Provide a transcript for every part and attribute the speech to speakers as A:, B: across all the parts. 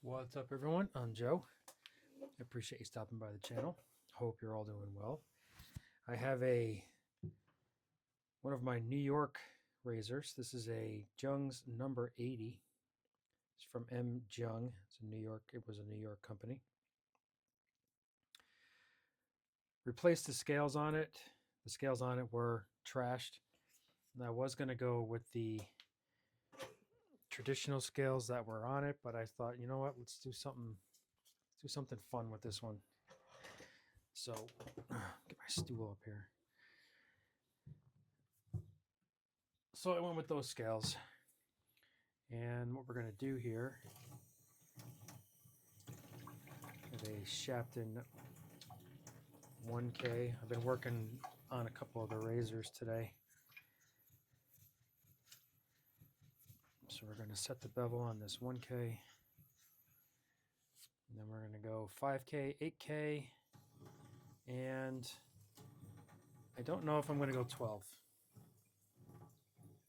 A: What's up, everyone? I'm Joe. I appreciate you stopping by the channel. Hope you're all doing well. I have one of my New York razors. This is a Jung's number 80. It's from Jung. It was a New York company. Replaced the scales on it. The scales on it were trashed. And I was going to go with the traditional scales that were on it, but I thought, you know what, let's do something fun with this one. So get my stool up here. So I went with those scales. And what we're going to do here is a Shapton 1K. I've been working on a couple of the razors today. So we're going to set the bevel on this 1K. And then we're going to go 5K, 8K, and I don't know if I'm going to go 12.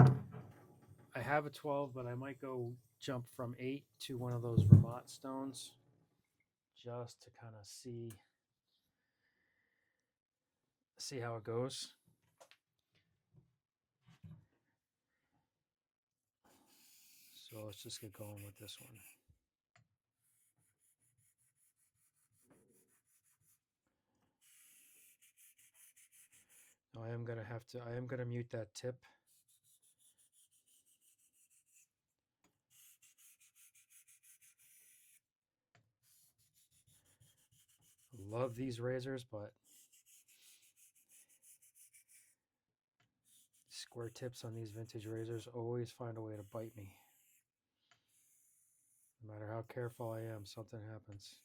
A: I have a 12, but I might go jump from 8 to one of those Vermont stones just to kind of see how it goes. So let's just get going with this one. Now I am going to mute that tip. Love these razors, but square tips on these vintage razors always find a way to bite me. No matter how careful I am, something happens.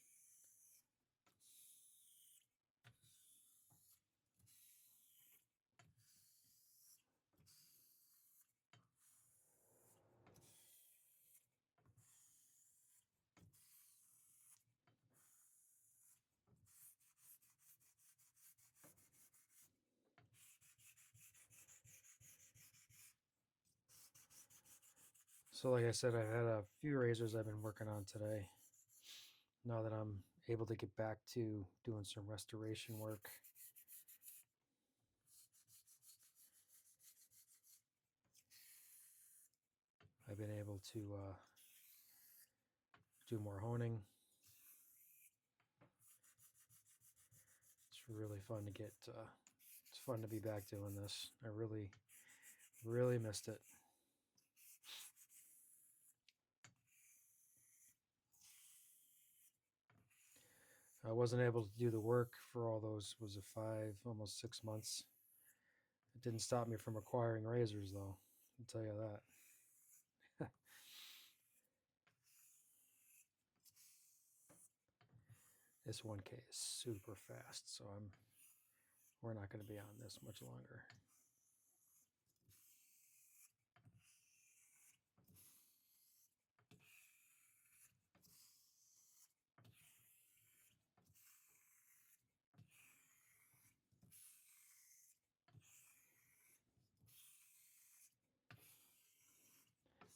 A: So like I said, I've had a few razors I've been working on today. Now that I'm able to get back to doing some restoration work. I've been able to do more honing. It's really fun to it's fun to be back doing this. I really missed it. I wasn't able to do the work for all those, was it 5, almost 6 months. It didn't stop me from acquiring razors, though, I'll tell you that. This 1K is super fast, so we're not going to be on this much longer.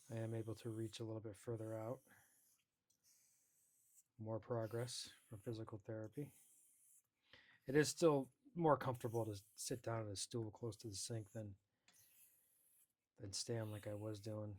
A: I am able to reach a little bit further out. More progress from physical therapy. It is still more comfortable to sit down at a stool close to the sink than stand like I was doing.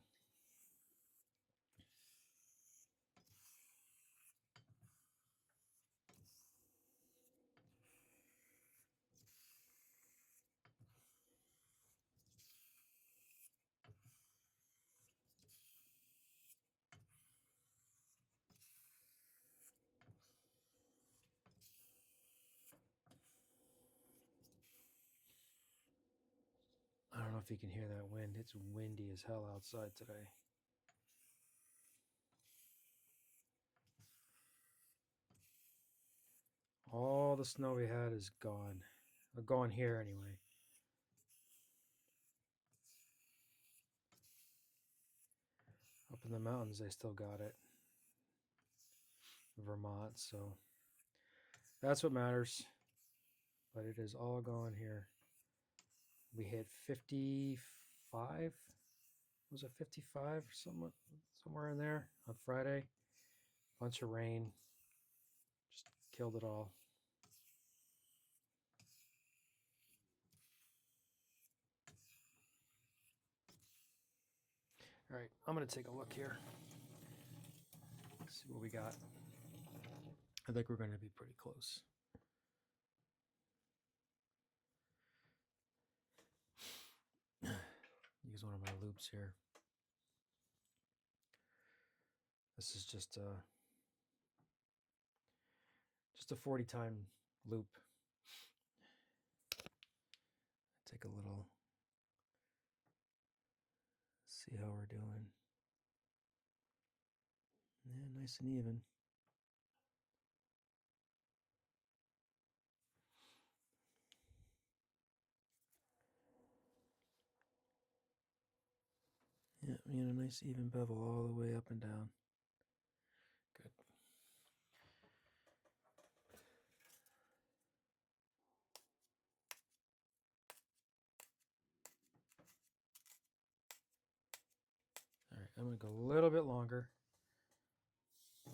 A: I don't know if you can hear that wind. It's windy as hell outside today. All the snow we had is gone. Gone here anyway. Up in the mountains, they still got it. Vermont, so that's what matters. But it is all gone here. We hit 55. Was it 55 or somewhere in there on Friday? Bunch of rain. Just killed it all. All right, I'm going to take a look here. See what we got. I think we're going to be pretty close. Use one of my loops here. This is just a 40 time loop. Take a little, see how we're doing. Yeah, nice and even. Yeah, a nice even bevel all the way up and down. Good. All right, I'm going to go a little bit longer. I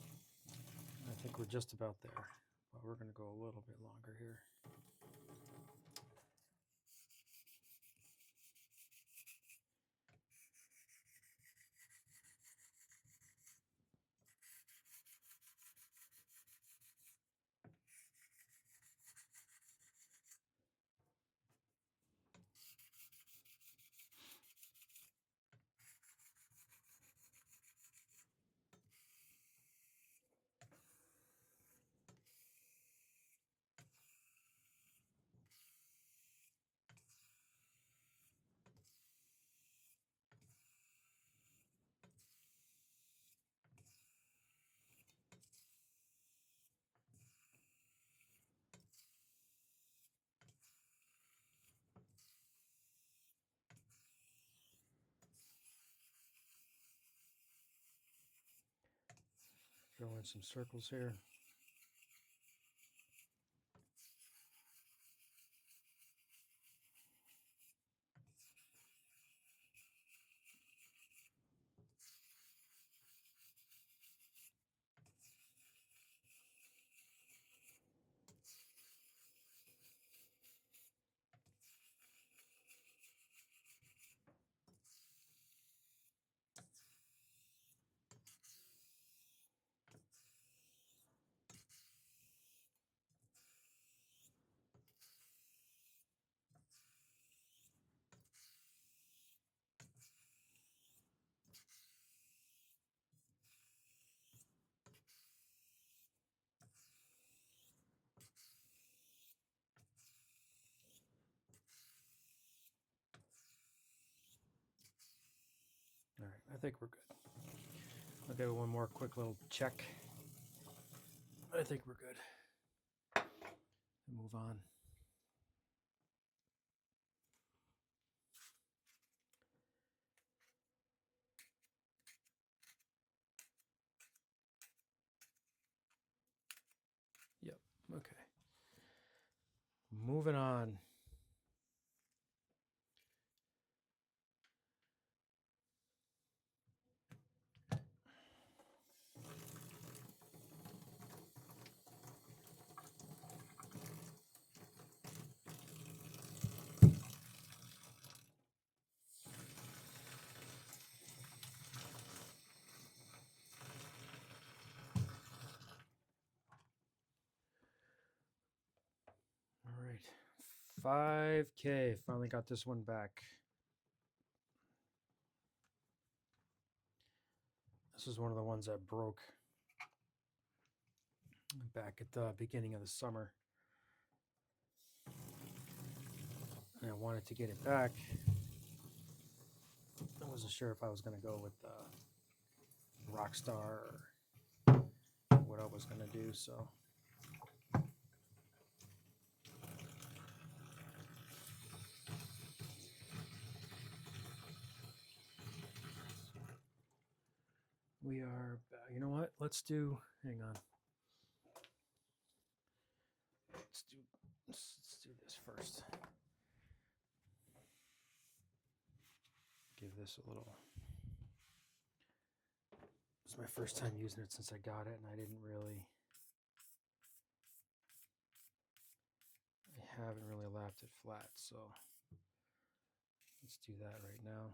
A: think we're just about there, but we're going to go a little bit longer here. Throw in some circles here. All right, I think we're good. I'll give it one more quick little check. I think we're good. Move on. Yep, okay. Moving on. All right, 5K. Finally got this one back. This is one of the ones that broke back at the beginning of the summer. And I wanted to get it back. I wasn't sure if I was going to go with Rockstar or what I was going to do, so. We are, you know what? Let's do, hang on. Let's do this first. Give this a little It's my first time using it since I got it, and I haven't really lapped it flat, so let's do that right now.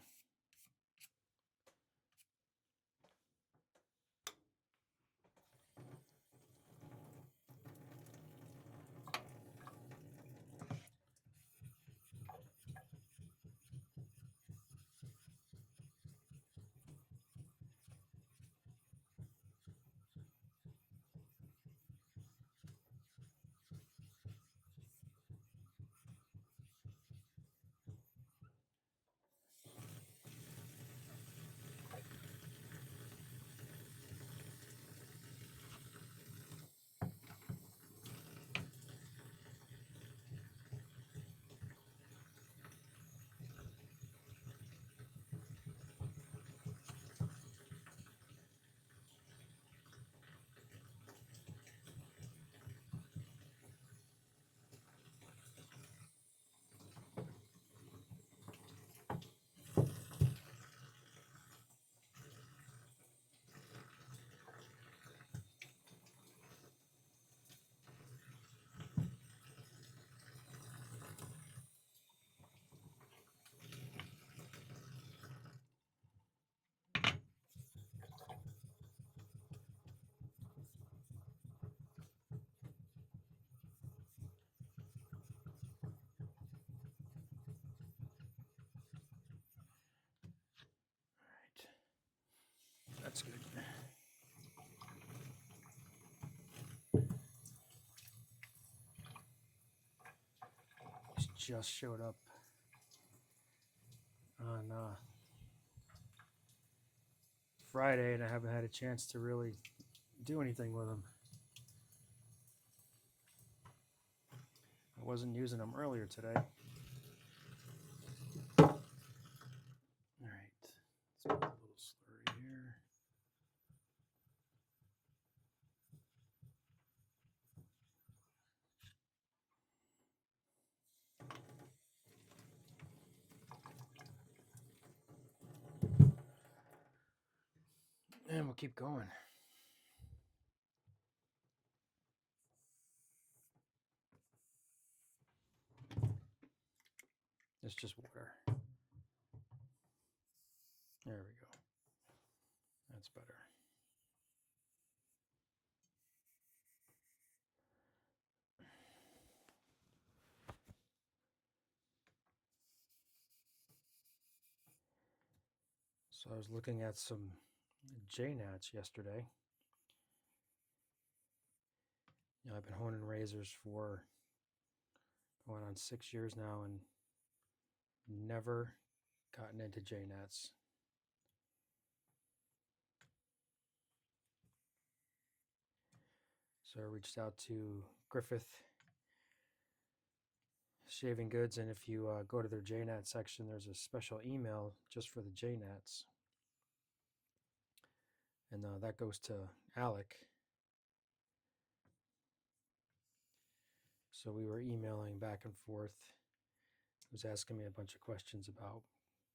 A: That's good. This just showed up on Friday, and I haven't had a chance to really do anything with them. I wasn't using them earlier today. All right, let's put a little slurry here. And we'll keep going. It's just water. There we go. That's better. So I was looking at some J-Nats yesterday. You know, I've been honing razors for going on 6 years now and never gotten into J-Nats. So I reached out to Griffith Shaving Goods, and if you go to their J-Nat section, there's a special email just for the J-Nats. And that goes to Alec. So we were emailing back and forth. He was asking me a bunch of questions about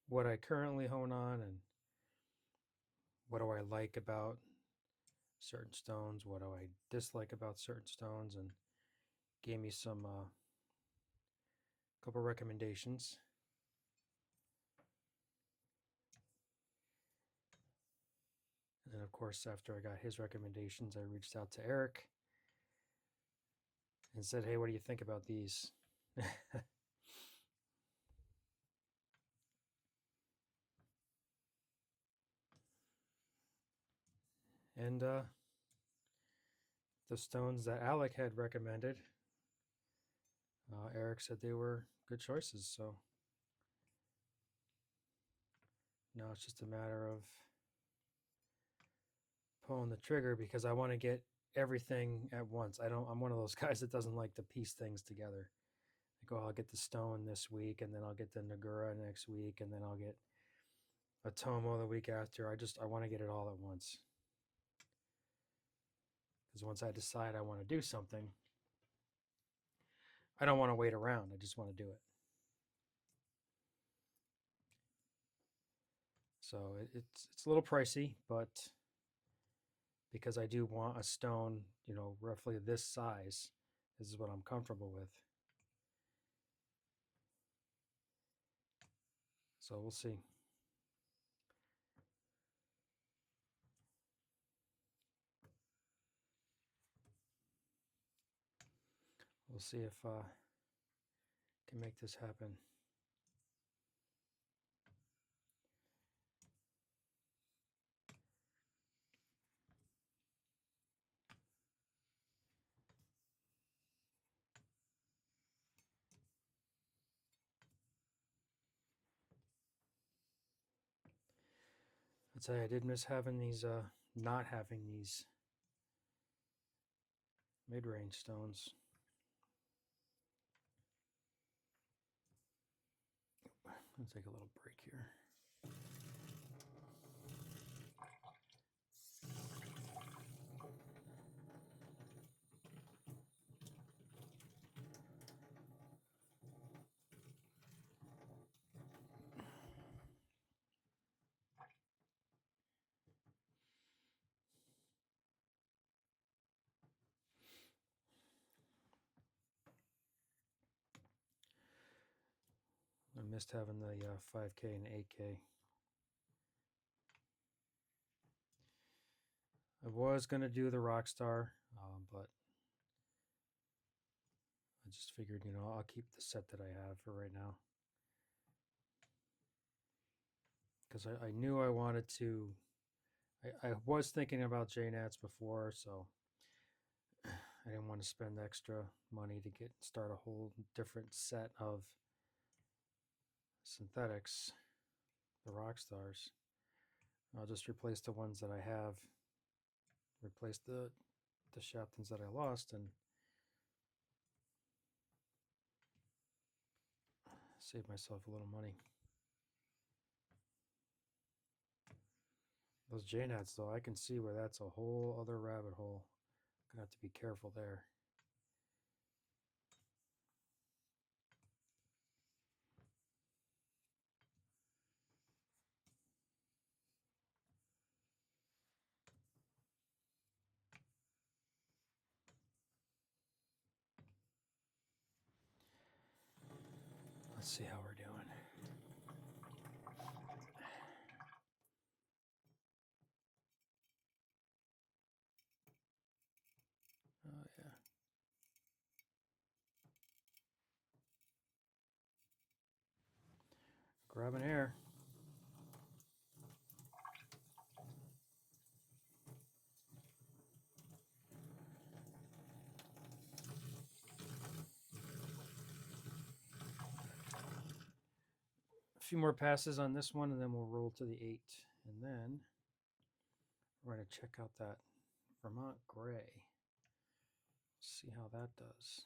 A: what I currently hone on and what do I like about certain stones, what do I dislike about certain stones, and gave me some couple recommendations. And then, of course, after I got his recommendations, I reached out to Eric and said, hey, what do you think about these? And the stones that Alec had recommended, Eric said they were good choices. So now it's just a matter of pulling the trigger because I want to get everything at once. I'm one of those guys that doesn't like to piece things together. Like, oh, I'll get the stone this week, and then I'll get the Nagura next week, and then I'll get a Tomo the week after. I want to get it all at once. Because once I decide I want to do something, I don't want to wait around. I just want to do it. So it's a little pricey, but because I do want a stone, roughly this size. This is what I'm comfortable with. So we'll see. We'll see if I can make this happen. I'd say I did miss having these, not having these mid-range stones. Let's take a little break here. I missed having the 5K and 8K. I was going to do the Rockstar, but I just figured, I'll keep the set that I have for right now. Because I knew I wanted to, I was thinking about JNats before, so I didn't want to spend extra money to start a whole different set of synthetics, the Rockstars. I'll just replace the ones that I have, replace the Shaptons that I lost, and save myself a little money. Those JNats, though, I can see where that's a whole other rabbit hole. I'm going to have to be careful there. Let's see how we're doing. Oh, yeah. Grabbing air. A few more passes on this one, and then we'll roll to the 8. And then we're going to check out that Vermont Grey. See how that does.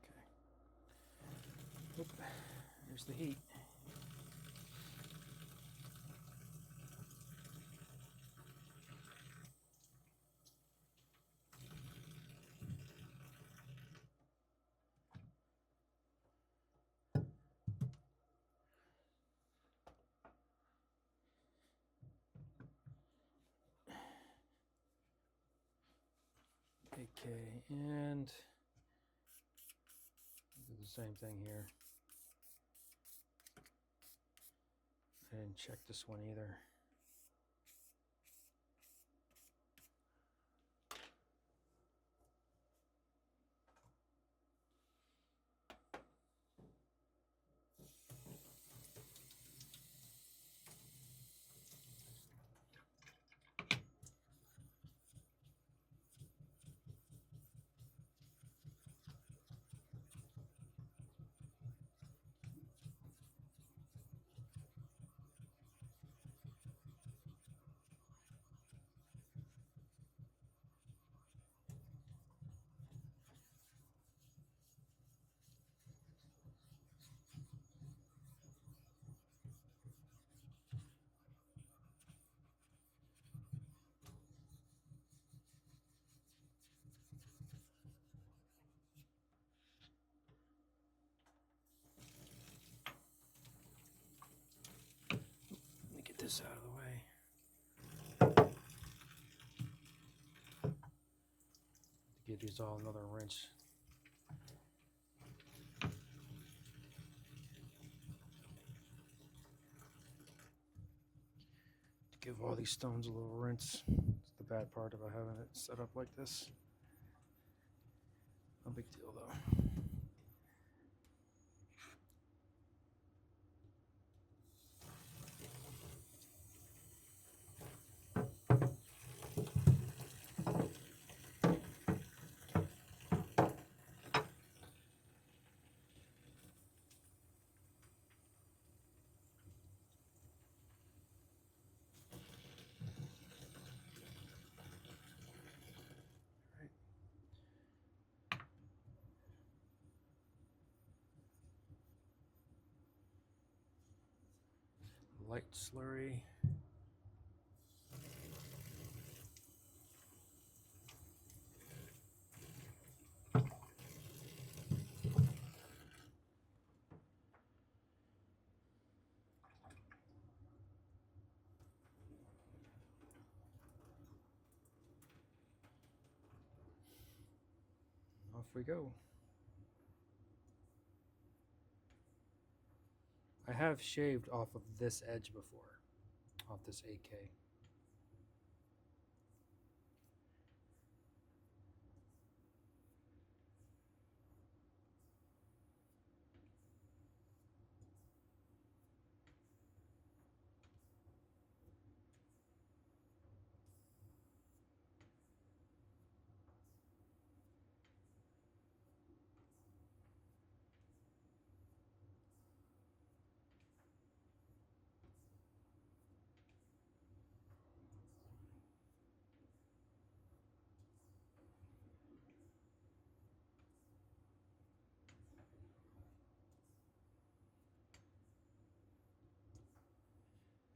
A: Okay. Oop. There's the heat. Okay, and do the same thing here. I didn't check this one either. this out of the way. Give these all another rinse. Give all these stones a little rinse. It's the bad part about having it set up like this. No big deal though. Light slurry. Off we go. I have shaved off of this edge before, off this 8K.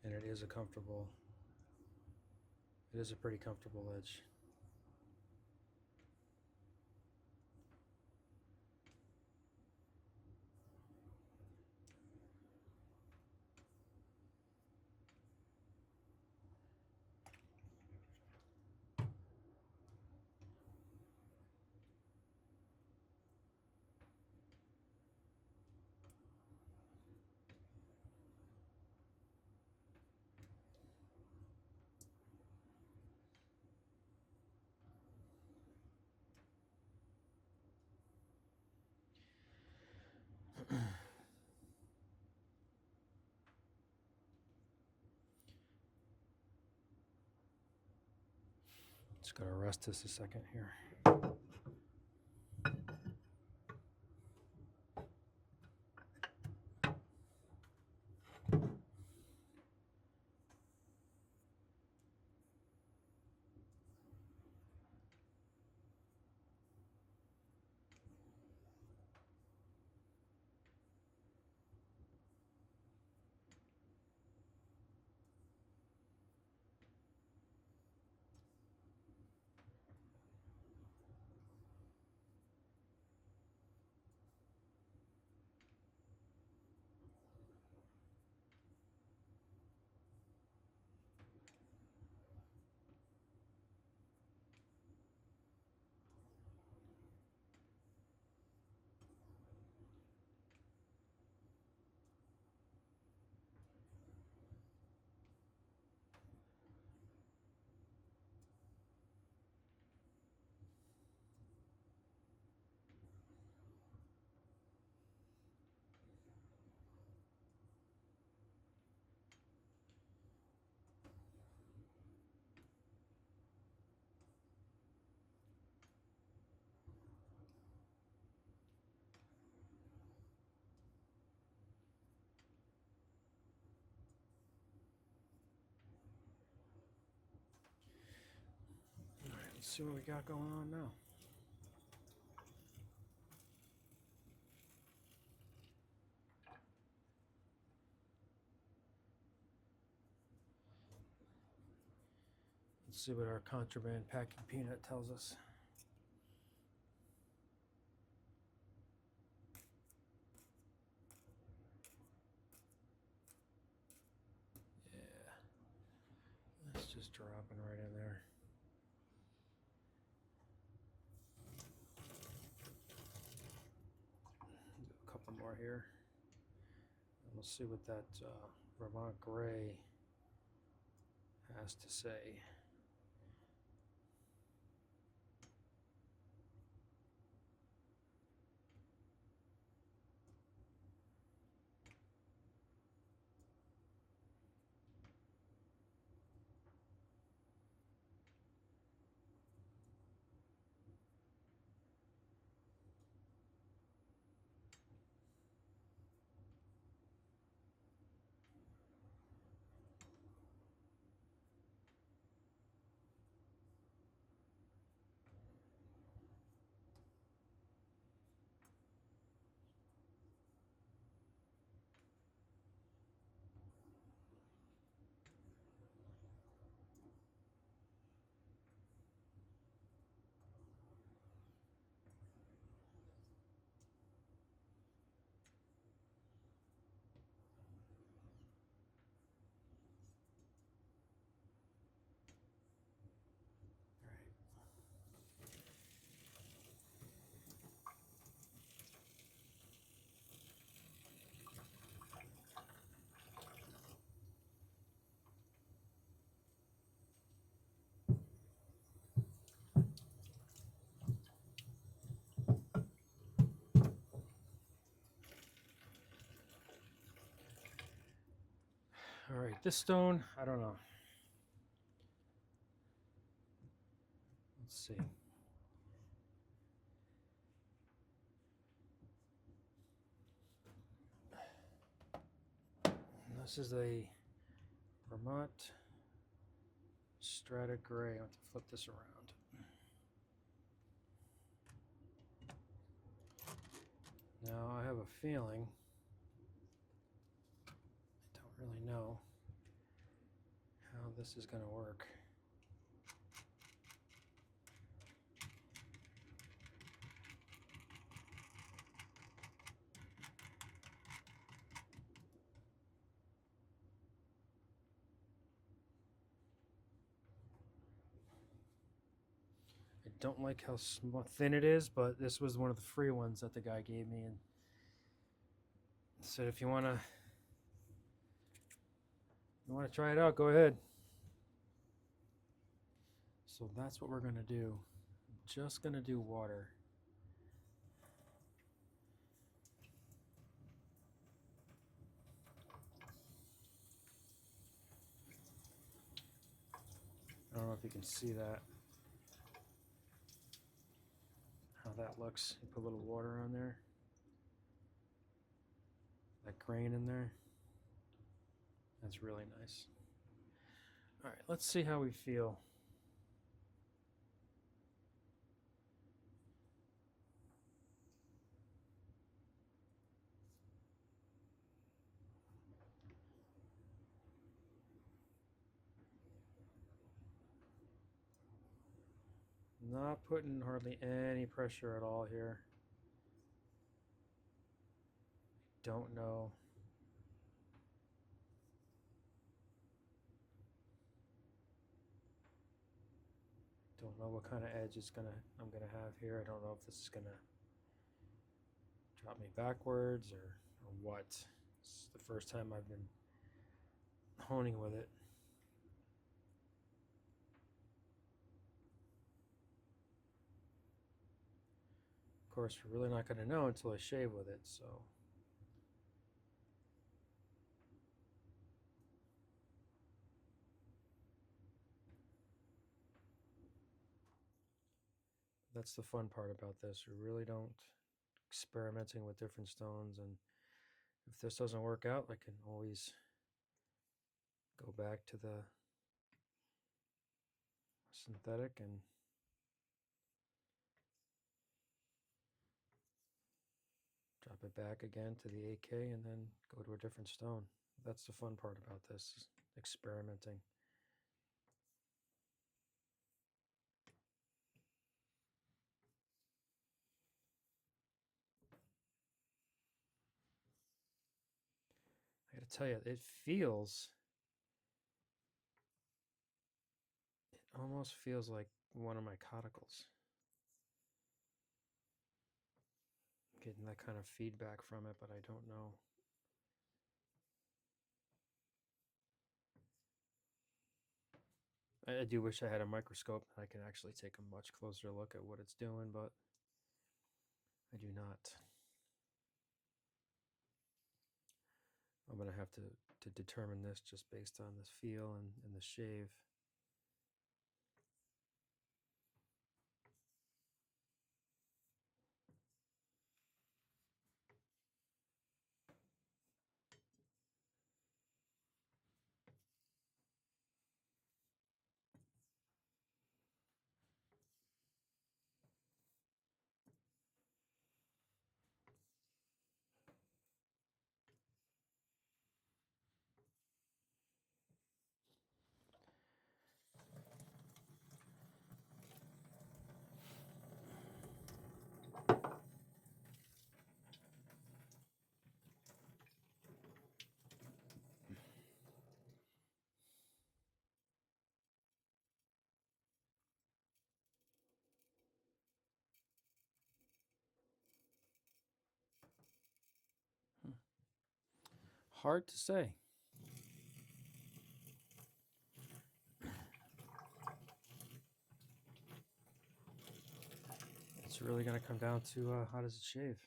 A: And it is a pretty comfortable edge. Just gotta rest this a second here. Let's see what we got going on now. Let's see what our contraband packing peanut tells us. Yeah. dropping right in there. Do a couple more here. And we'll see what that Vermont Grey has to say. All right, this stone, I don't know. Let's see. This is a Vermont Strata Gray. I have to flip this around. Now I have a feeling, I don't really know how this is going to work. I don't like how thin it is, but this was one of the free ones that the guy gave me, and said if you want to try it out, go ahead. So that's what we're going to do. Just going to do water. I don't know if you can see that, how that looks. You put a little water on there, that grain in there. That's really nice. All right, let's see how we feel. Not putting hardly any pressure at all here. Don't know. Don't know what kind of edge I'm gonna have here. I don't know if this is gonna drop me backwards or what. It's the first time I've been honing with it. Of course, we're really not gonna know until I shave with it, so. That's the fun part about this. We really don't experimenting with different stones, and if this doesn't work out, I can always go back to the synthetic and drop it back again to the 8K and then go to a different stone. That's the fun part about this, experimenting. I gotta tell you, it feels almost feels like one of my cauticles. Getting that kind of feedback from it, but I don't know. I do wish I had a microscope. I can actually take a much closer look at what it's doing, but I do not. I'm going to have to determine this just based on this feel and the shave. Hard to say. It's really going to come down to how does it shave.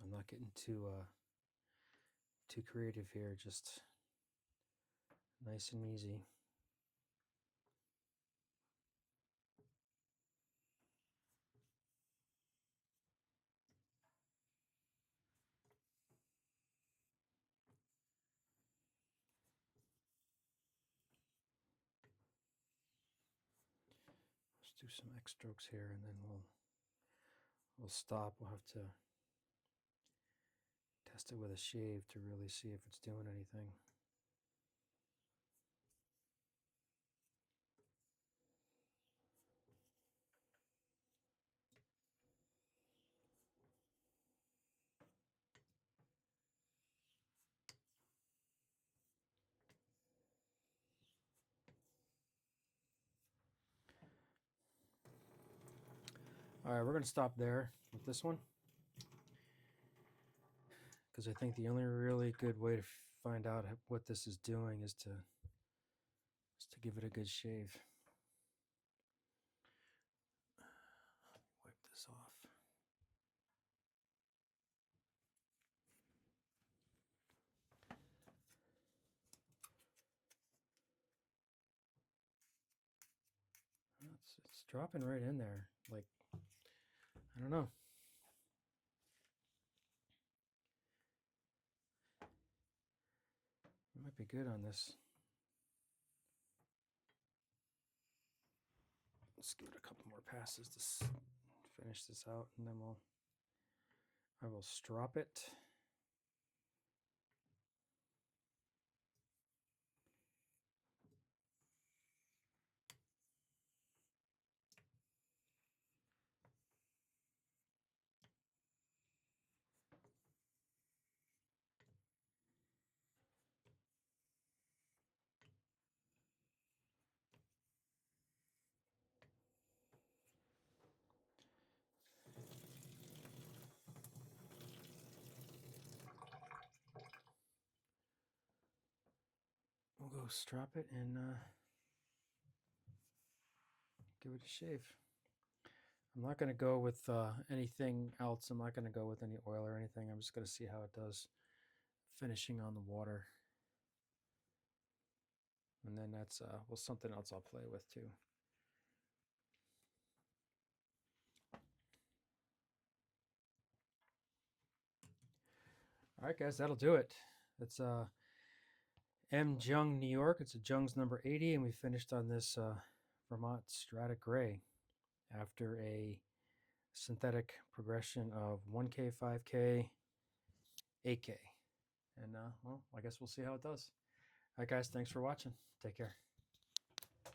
A: I'm not getting too creative here, just nice and easy. Let's do some X strokes here, and then we'll stop. We'll have to test it with a shave to really see if it's doing anything. All right, we're going to stop there with this one, because I think the only really good way to find out what this is doing is to give it a good shave. Wipe this off. It's dropping right in there. Like, I don't know. It might be good on this. Let's give it a couple more passes to finish this out, and then I will strop it. We'll go strop it and give it a shave. I'm not going to go with anything else. I'm not going to go with any oil or anything. I'm just going to see how it does finishing on the water. And then that's well, something else I'll play with too. All right, guys, that'll do it. It's Jung, New York. It's a Jung's number 80, and we finished on this Vermont Grey after a synthetic progression of 1K, 5K, 8K. And well, I guess we'll see how it does. All right, guys, thanks for watching. Take care.